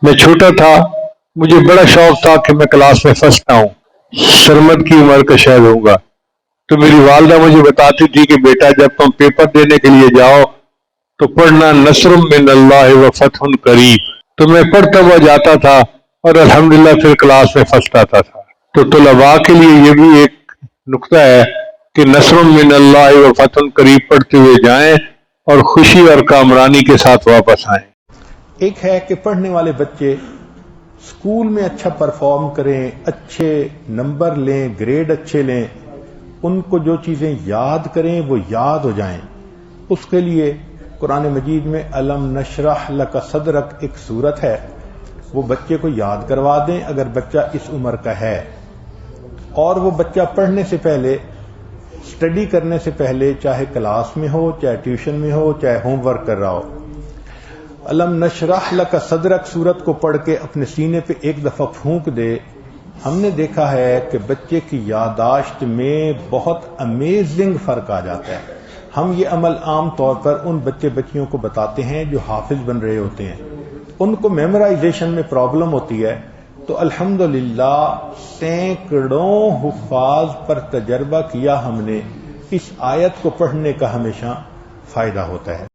میں چھوٹا تھا، مجھے بڑا شوق تھا کہ میں کلاس میں فرسٹ آؤں، سرمد کی عمر کا شاید ہوگا۔ تو میری والدہ مجھے بتاتی تھی کہ بیٹا جب تم پیپر دینے کے لیے جاؤ تو پڑھنا نصر من اللہ و فتح قریب۔ تو میں پڑھتا ہوا جاتا تھا اور الحمدللہ پھر کلاس میں فرسٹ آتا تھا۔ تو طلباء کے لیے یہ بھی ایک نقطہ ہے کہ نصر من اللہ و فتح قریب پڑھتے ہوئے جائیں اور خوشی اور کامرانی کے ساتھ واپس آئیں۔ ایک ہے کہ پڑھنے والے بچے اسکول میں اچھا پرفارم کریں، اچھے نمبر لیں، گریڈ اچھے لیں، ان کو جو چیزیں یاد کریں وہ یاد ہو جائیں۔ اس کے لیے قرآن مجید میں الم نشرح لک صدرک ایک سورت ہے، وہ بچے کو یاد کروا دیں اگر بچہ اس عمر کا ہے، اور وہ بچہ پڑھنے سے پہلے، اسٹڈی کرنے سے پہلے، چاہے کلاس میں ہو، چاہے ٹیوشن میں ہو، چاہے ہوم ورک کر رہا ہو، الم نشرح لک صدرک سورت کو پڑھ کے اپنے سینے پہ ایک دفعہ پھونک دے۔ ہم نے دیکھا ہے کہ بچے کی یادداشت میں بہت امیزنگ فرق آ جاتا ہے۔ ہم یہ عمل عام طور پر ان بچے بچیوں کو بتاتے ہیں جو حافظ بن رہے ہوتے ہیں، ان کو میمورائزیشن میں پرابلم ہوتی ہے، تو الحمدللہ سینکڑوں حفاظ پر تجربہ کیا ہم نے، اس آیت کو پڑھنے کا ہمیشہ فائدہ ہوتا ہے۔